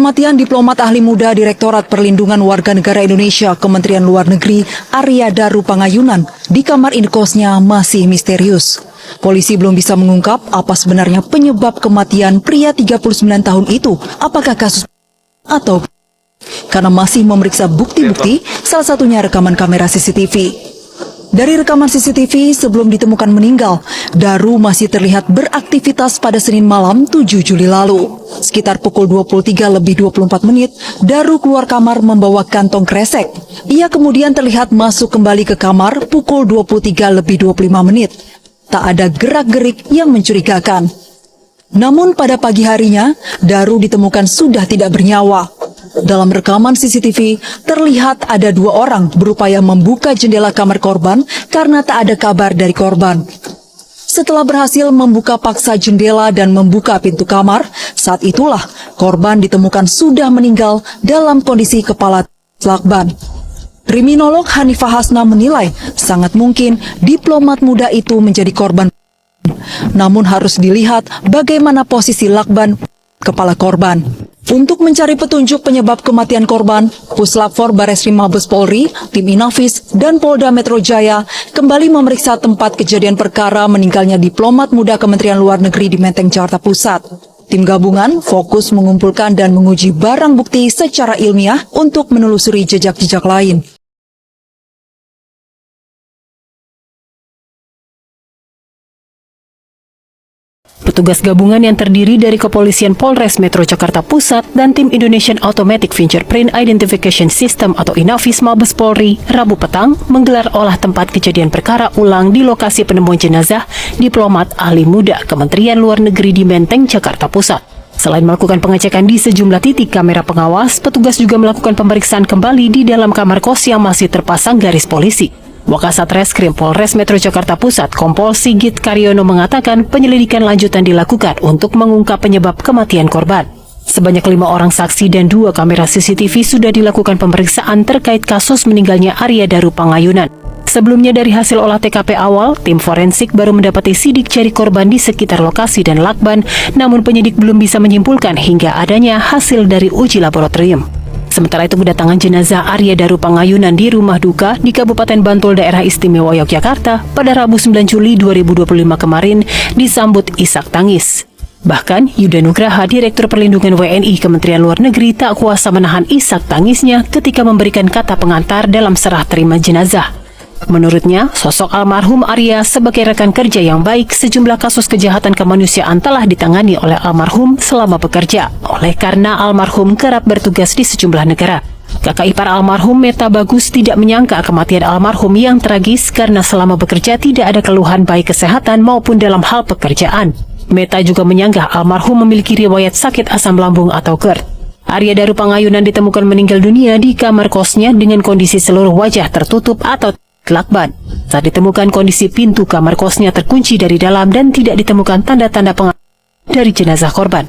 Kematian diplomat ahli muda Direktorat Perlindungan Warga Negara Indonesia Kementerian Luar Negeri Arya Daru Pangayunan di kamar indekosnya masih misterius. Polisi belum bisa mengungkap apa sebenarnya penyebab kematian pria 39 tahun itu, apakah kasus atau karena masih memeriksa bukti-bukti, salah satunya rekaman kamera CCTV. Dari rekaman CCTV sebelum ditemukan meninggal, Daru masih terlihat beraktivitas pada Senin malam 7 Juli lalu. Sekitar pukul 23:24, Daru keluar kamar membawa kantong kresek. Ia kemudian terlihat masuk kembali ke kamar pukul 23:25. Tak ada gerak-gerik yang mencurigakan. Namun pada pagi harinya, Daru ditemukan sudah tidak bernyawa. Dalam rekaman CCTV, terlihat ada dua orang berupaya membuka jendela kamar korban karena tak ada kabar dari korban. Setelah berhasil membuka paksa jendela dan membuka pintu kamar, saat itulah korban ditemukan sudah meninggal dalam kondisi kepala lakban. Kriminolog Hanifah Hasna menilai sangat mungkin diplomat muda itu menjadi korban. Namun harus dilihat bagaimana posisi lakban kepala korban. Untuk mencari petunjuk penyebab kematian korban, Puslap 4 Bareskrim Mabes Polri, tim Inafis, dan Polda Metro Jaya kembali memeriksa tempat kejadian perkara meninggalnya diplomat muda Kementerian Luar Negeri di Menteng, Jakarta Pusat. Tim gabungan fokus mengumpulkan dan menguji barang bukti secara ilmiah untuk menelusuri jejak-jejak lain. Petugas gabungan yang terdiri dari Kepolisian Polres Metro Jakarta Pusat dan tim Indonesian Automatic Fingerprint Identification System atau Inafis Mabes Polri Rabu petang menggelar olah tempat kejadian perkara ulang di lokasi penemuan jenazah diplomat ahli muda Kementerian Luar Negeri di Menteng, Jakarta Pusat. Selain melakukan pengecekan di sejumlah titik kamera pengawas, petugas juga melakukan pemeriksaan kembali di dalam kamar kos yang masih terpasang garis polisi. Wakasat Reskrim Polres Metro Jakarta Pusat Kompol Sigit Karyono mengatakan penyelidikan lanjutan dilakukan untuk mengungkap penyebab kematian korban. Sebanyak 5 orang saksi dan 2 kamera CCTV sudah dilakukan pemeriksaan terkait kasus meninggalnya Arya Daru Pangayunan. Sebelumnya dari hasil olah TKP awal, tim forensik baru mendapati sidik jari korban di sekitar lokasi dan lakban, namun penyidik belum bisa menyimpulkan hingga adanya hasil dari uji laboratorium. Sementara itu kedatangan jenazah Arya Daru Pangayunan di rumah duka di Kabupaten Bantul Daerah Istimewa Yogyakarta pada Rabu 9 Juli 2025 kemarin disambut isak tangis. Bahkan Yuda Nugraha, Direktur Perlindungan WNI Kementerian Luar Negeri tak kuasa menahan isak tangisnya ketika memberikan kata pengantar dalam serah terima jenazah. Menurutnya, sosok almarhum Arya sebagai rekan kerja yang baik, sejumlah kasus kejahatan kemanusiaan telah ditangani oleh almarhum selama bekerja, oleh karena almarhum kerap bertugas di sejumlah negara. Kakak ipar almarhum Meta Bagus tidak menyangka kematian almarhum yang tragis karena selama bekerja tidak ada keluhan baik kesehatan maupun dalam hal pekerjaan. Meta juga menyanggah almarhum memiliki riwayat sakit asam lambung atau GERD. Arya Daru Pangayunan ditemukan meninggal dunia di kamar kosnya dengan kondisi seluruh wajah tertutup atau lakban. Saat ditemukan kondisi pintu kamar kosnya terkunci dari dalam dan tidak ditemukan tanda-tanda pengaruh dari jenazah korban.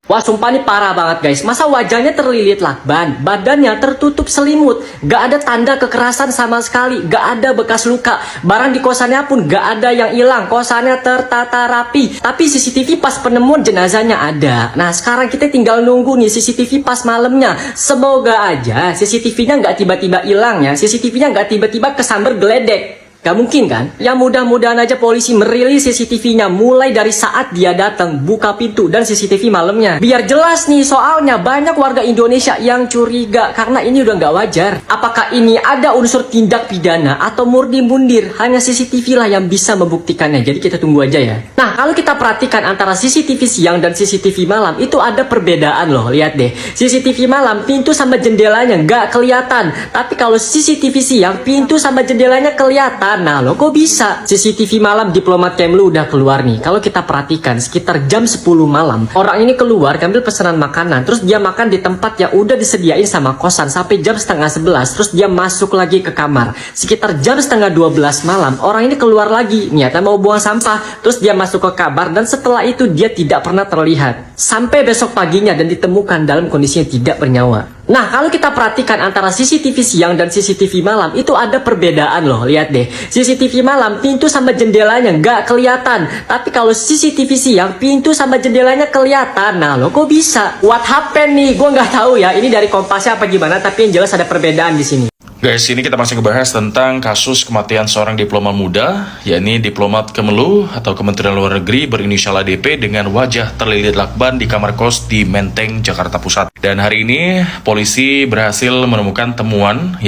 Wah, sumpah ini parah banget guys. Masa wajahnya terlilit lakban, badannya tertutup selimut, gak ada tanda kekerasan sama sekali, gak ada bekas luka, barang di kosannya pun gak ada yang hilang, kosannya tertata rapi. Tapi CCTV pas penemuan jenazahnya ada. Nah sekarang kita tinggal nunggu nih CCTV pas malamnya. Semoga aja CCTV-nya gak tiba-tiba hilang ya, CCTV-nya gak tiba-tiba kesambar geledek. Gak mungkin kan? Ya mudah-mudahan aja polisi merilis CCTV-nya mulai dari saat dia datang, buka pintu, dan CCTV malamnya. Biar jelas nih, soalnya banyak warga Indonesia yang curiga karena ini udah gak wajar. Apakah ini ada unsur tindak pidana atau murni mundir? Hanya CCTV lah yang bisa membuktikannya, jadi kita tunggu aja ya. Nah, kalau kita perhatikan antara CCTV siang dan CCTV malam, itu ada perbedaan loh, lihat deh. CCTV malam, pintu sama jendelanya gak kelihatan. Tapi kalau CCTV siang, pintu sama jendelanya kelihatan. Nah lo kok bisa? CCTV malam diplomat Kemlu udah keluar nih. Kalau kita perhatikan sekitar jam 10 malam, orang ini keluar ngambil pesanan makanan, terus dia makan di tempat yang udah disediain sama kosan sampai jam setengah 11, terus dia masuk lagi ke kamar. Sekitar jam setengah 12 malam, orang ini keluar lagi, niatnya mau buang sampah, terus dia masuk ke kamar dan setelah itu dia tidak pernah terlihat sampai besok paginya dan ditemukan dalam kondisi yang tidak bernyawa. Nah, kalau kita perhatikan antara CCTV siang dan CCTV malam, itu ada perbedaan loh. Lihat deh, CCTV malam pintu sama jendelanya nggak kelihatan. Tapi kalau CCTV siang, pintu sama jendelanya kelihatan. Nah, lo kok bisa? What happened nih? Gue nggak tahu ya. Ini dari Kompasnya apa gimana, tapi yang jelas ada perbedaan di sini. Guys, ini kita masih ngebahas tentang kasus kematian seorang diplomat muda, yakni diplomat Kemelu atau Kementerian Luar Negeri berinisial ADP dengan wajah terlilit lakban di kamar kos di Menteng, Jakarta Pusat. Dan hari ini polisi berhasil menemukan temuan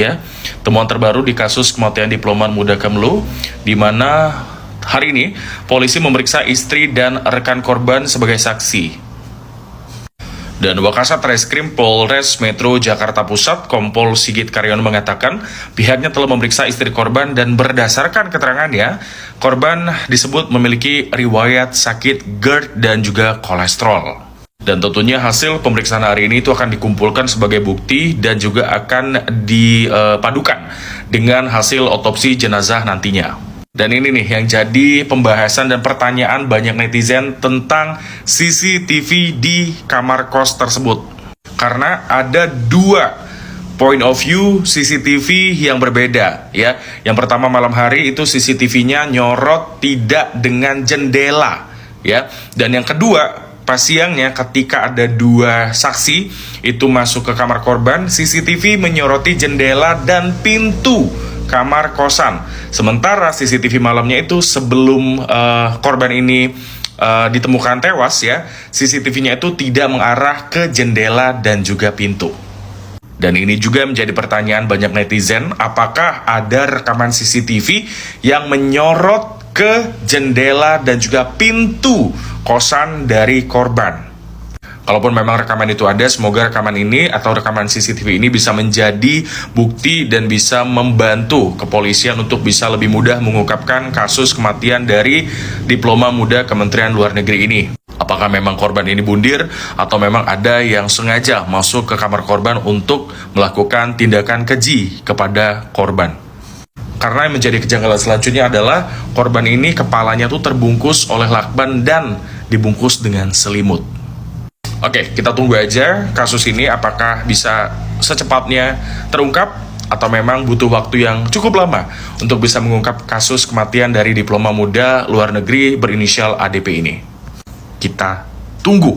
terbaru di kasus kematian diplomat muda Kemelu, di mana hari ini polisi memeriksa istri dan rekan korban sebagai saksi. Dan Wakasat Reskrim Polres Metro Jakarta Pusat, Kompol Sigit Karyono mengatakan pihaknya telah memeriksa istri korban dan berdasarkan keterangannya, korban disebut memiliki riwayat sakit GERD dan juga kolesterol. Dan tentunya hasil pemeriksaan hari ini itu akan dikumpulkan sebagai bukti dan juga akan dipadukan dengan hasil otopsi jenazah nantinya. Dan ini nih yang jadi pembahasan dan pertanyaan banyak netizen tentang CCTV di kamar kos tersebut. Karena ada dua point of view CCTV yang berbeda ya. Yang pertama malam hari itu CCTV-nya nyorot tidak dengan jendela ya. Dan yang kedua pas siangnya ketika ada dua saksi itu masuk ke kamar korban, CCTV menyoroti jendela dan pintu kamar kosan. Sementara CCTV malamnya itu sebelum korban ini ditemukan tewas ya, CCTV-nya itu tidak mengarah ke jendela dan juga pintu. Dan ini juga menjadi pertanyaan banyak netizen, apakah ada rekaman CCTV yang menyorot ke jendela dan juga pintu kosan dari korban? Kalaupun memang rekaman itu ada, semoga rekaman ini atau rekaman CCTV ini bisa menjadi bukti dan bisa membantu kepolisian untuk bisa lebih mudah mengungkapkan kasus kematian dari diploma muda Kementerian Luar Negeri ini. Apakah memang korban ini bundir atau memang ada yang sengaja masuk ke kamar korban untuk melakukan tindakan keji kepada korban? Karena yang menjadi kejanggalan selanjutnya adalah korban ini kepalanya tuh terbungkus oleh lakban dan dibungkus dengan selimut. Oke, kita tunggu aja kasus ini apakah bisa secepatnya terungkap atau memang butuh waktu yang cukup lama untuk bisa mengungkap kasus kematian dari diploma muda luar negeri berinisial ADP ini. Kita tunggu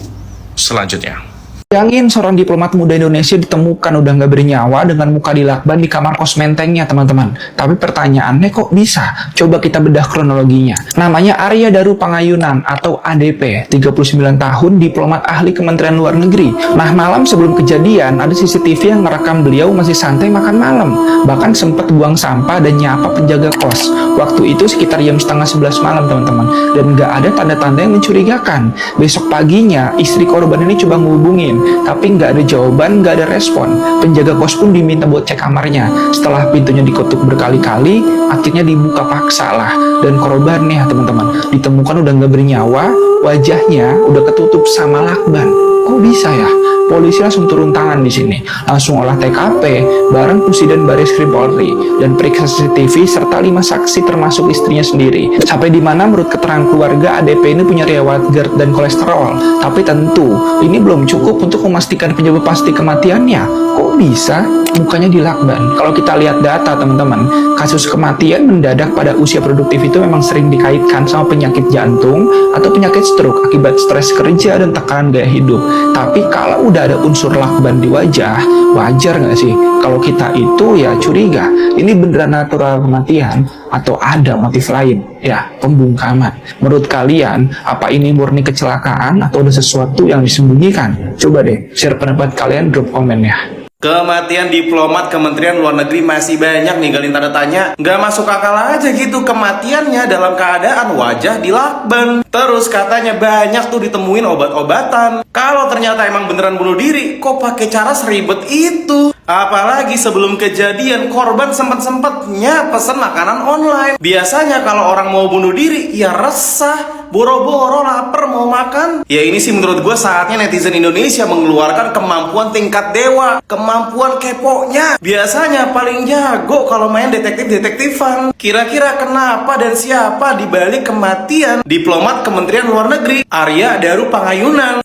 selanjutnya. Bayangin seorang diplomat muda Indonesia ditemukan udah nggak bernyawa dengan muka dilakban di kamar kos Mentengnya, teman-teman. Tapi pertanyaannya kok bisa? Coba kita bedah kronologinya. Namanya Arya Daru Pangayunan atau ADP, 39 tahun, diplomat ahli Kementerian Luar Negeri. Nah, malam sebelum kejadian ada CCTV yang merekam beliau masih santai makan malam. Bahkan sempat buang sampah dan nyapa penjaga kos. Waktu itu sekitar jam setengah 11 malam, teman-teman. Dan nggak ada tanda-tanda yang mencurigakan. Besok paginya istri korban ini coba ngehubungin, tapi nggak ada jawaban, nggak ada respon. Penjaga kos pun diminta buat cek kamarnya. Setelah pintunya diketuk berkali-kali, akhirnya dibuka paksa lah. Dan korban nih teman-teman, ditemukan udah nggak bernyawa, wajahnya udah ketutup sama lakban. Kok bisa ya? Polisi langsung turun tangan di sini, langsung olah TKP bareng Pusiden Bareskrim Polri dan periksa CCTV serta 5 saksi termasuk istrinya sendiri. Sampai di mana menurut keterangan keluarga ADP ini punya riwayat GERD dan kolesterol. Tapi tentu ini belum cukup untuk memastikan penyebab pasti kematiannya. Kok bisa mukanya dilakban? Kalau kita lihat data teman-teman, kasus kematian mendadak pada usia produktif itu memang sering dikaitkan sama penyakit jantung atau penyakit stroke akibat stres kerja dan tekanan gaya hidup. Tapi kalau udah ada unsur lakban di wajah, wajar nggak sih kalau kita itu ya curiga ini beneran natural kematian atau ada motif lain, ya pembungkaman. Menurut kalian, apa ini murni kecelakaan atau ada sesuatu yang disembunyikan? Coba deh share pendapat kalian, drop komennya. Kematian diplomat Kementerian Luar Negeri masih banyak ninggalin tanda tanya. Nggak masuk akal aja gitu kematiannya dalam keadaan wajah dilakban. Terus katanya banyak tuh ditemuin obat-obatan. Kalau ternyata emang beneran bunuh diri, kok pakai cara seribet itu? Apalagi sebelum kejadian korban sempet-sempetnya pesen makanan online. Biasanya kalau orang mau bunuh diri ya resah, boro-boro lapar mau makan. Ya ini sih menurut gue saatnya netizen Indonesia mengeluarkan kemampuan tingkat dewa, kemampuan keponya. Biasanya paling jago kalau main detektif-detektifan. Kira-kira kenapa dan siapa dibalik kematian diplomat Kementerian Luar Negeri Arya Daru Pangayunan?